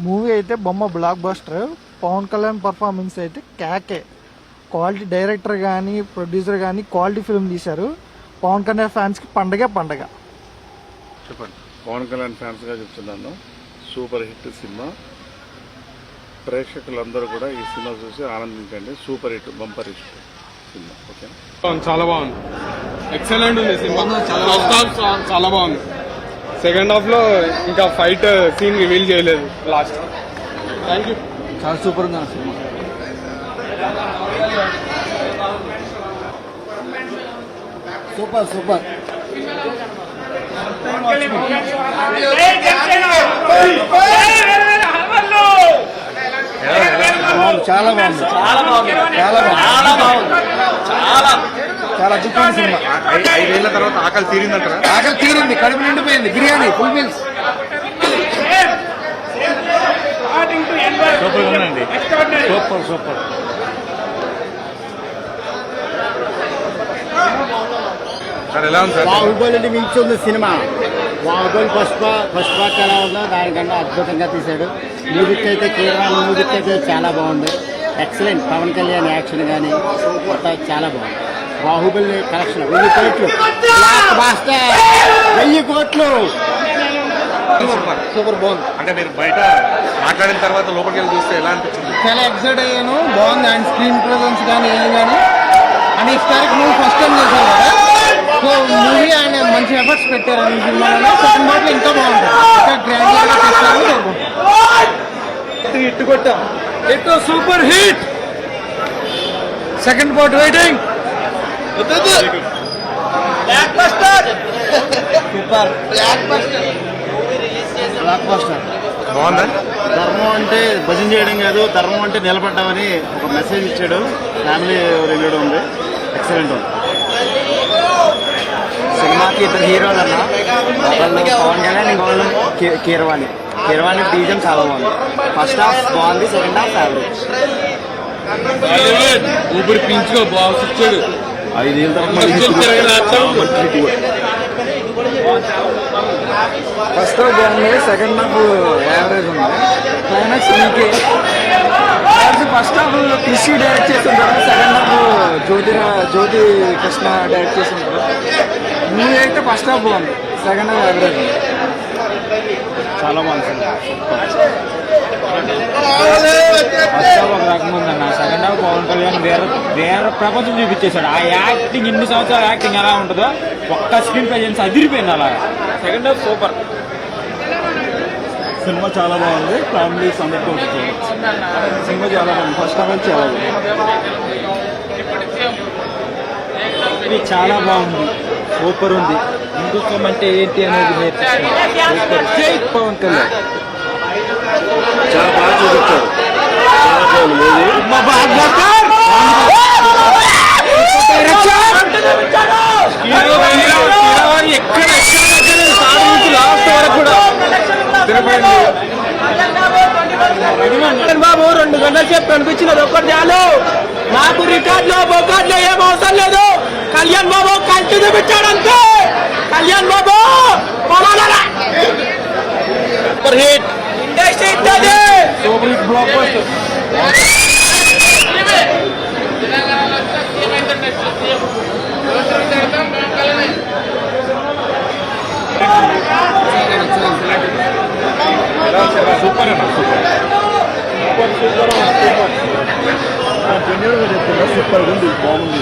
Movie అయితే బొమ్మ blockbuster. Pavan Kalyan performance అయితే క్యాకే. క్వాలిటీ డైరెక్టర్ కానీ ప్రొడ్యూసర్ కానీ క్వాలిటీ ఫిల్మ్ తీశారు. పవన్ కళ్యాణ్ ఫ్యాన్స్కి పండగే పండగ. చెప్పండి. పవన్ కళ్యాణ్ ఫ్యాన్స్గా చెప్తున్నాను, సూపర్ హిట్ సినిమా. ప్రేక్షకులందరూ కూడా ఈ సినిమా చూసి ఆనందించండి. Super hit, bumper hit cinema. Okay, చాలా బాగుంది, ఎక్సలెంట్ ఉంది సినిమా. చాలా బాగుంది. సెకండ్ హాఫ్ లో ఇంకా ఫైట్ సీన్ రివీల్ చేయలేదు లాస్ట్. Thank you. చాలా సూపర్ ఉంది సినిమా. Super super. చాలా బాగుంది, చాలా బాగుంది, చాలా బాగుంది, చాలా అద్భుతమైన సినిమా. 5 ఏళ్ల తర్వాత ఆకలి తీరిందంటారా? ఆకలి తీరింది, కడుపు నిండిపోయింది. Biryani full meals. సూపర్ ఉందండి, సూపర్ సూపర్. సార్ ఎలా ఉంది సార్? బాహుబలిని మించి ఉంది సినిమా. బాహుబలి ఫస్ట్ పార్ట్ ఎలా ఉందో దానికన్నా అద్భుతంగా తీశాడు. మ్యూజిక్ అయితే కీరవాణి మ్యూజిక్ అయితే చాలా బాగుంది. ఎక్సలెంట్. పవన్ కళ్యాణ్ యాక్షన్ కానీ చాలా బాగుంది. బాహుబలి కలెక్షన్ 1000 కోట్లు, బ్లాక్ బాస్టర్ 1000 కోట్లు. సూపర్ బాగుంది. అంటే మీరు బయట మాట్లాడిన తర్వాత లోపలికి వెళ్ళి చూస్తే ఎలా అనిపించింది? చాలా ఎక్సైట్ అయ్యాను. బాగుంది. ఆయన స్క్రీన్ ప్రెజెన్స్ కానీ ఏం కానీ అని హిస్టారిక్ మూవీ ఫస్ట్ టైం చేశారు కదా. సో మూవీ ఆయన మంచి ఎఫర్ట్స్ పెట్టారు ఈ సినిమాలో. సెకండ్ పార్ట్ లో ఇంకా బాగుంటుంది, ఇంకా గ్రాండ్ గా చేస్తారని కోరుకుంటాం. హిట్ కొట్టాం, hit super hit. Second part waiting. Blockbuster, super blockbuster, blockbuster. బాగుందా? ధర్మం అంటే భజన చేయడం కాదు, ధర్మం అంటే నిలబడ్డామని ఒక మెసేజ్ ఇచ్చాడు. ఫ్యామిలీ రివ్యూడ్ ఉంది, ఎక్సలెంట్ ఉంది. సినిమాకి 2 హీరోలు అన్న, ఒకళ్ళు పవన్ కళ్యాణ్, ఇంకొకళ్ళు కీరవాణి బీజం చాలా బాగుంది. ఫస్ట్ హాఫ్ బాగుంది, సెకండ్ హాఫ్ యావరేజ్. ఊపిరి పీల్చుకో, బాక్స్ ఇచ్చాడు. 5 ఏళ్ళ తర్వాత ఫస్ట్ హాఫ్ బాగుంది, సెకండ్ హాఫ్ యావరేజ్ ఉంది. క్లైమాక్స్ ఇంకే. ఫస్ట్ హాఫ్ కృషి డైరెక్ట్ చేసి ఉంటారు, సెకండ్ హాఫ్ జ్యోతి కృష్ణ డైరెక్ట్ చేసి ఉంటారు. మూవీ అయితే ఫస్ట్ హాఫ్ బాగుంది, సెకండ్ హాఫ్ యావరేజ్ ఉంది. చాలా బాగుంది. ఫస్ట్ హాఫ్ ఒక రకంగా ఉందన్న, సెకండ్ హాఫ్ పవన్ కళ్యాణ్ వేరే ప్రపంచం చూపించేశాడు. ఆ యాక్టింగ్ ఇన్ని సంవత్సరాల యాక్టింగ్ ఎలా ఉంటుందో ఒక్క స్క్రీన్ ప్రెజెన్స్ అదిరిపోయింది అలాగా. Second half super. సినిమా చాలా బాగుంది, ఫ్యామిలీస్ అందరితో సినిమా చాలా బాగుంది. ఫస్ట్ హాఫ్ చాలా బాగుంది. ఇది చాలా బాగుంది, సూపర్ ఉంది. హిందుత్వం అంటే ఏంటి అనేది నేర్పిస్తారు. జై పవన్ కళ్యాణ్. చాలా బాగా చూపించారు. బాబు 2 గంటల సేపు కనిపించినది ఒక్కటి చాలు. నాకు రికార్డులో బొకార్డులో ఏం అవసరం లేదు. కళ్యాణ్ బాబు కంటి చూపించాడంతే. Kalyan Babu super hit. Industry ఇస్తుంది. Super hit, block buster. Super అన్న, సూపర్. సూపర్ ఉంది, బాగుంది.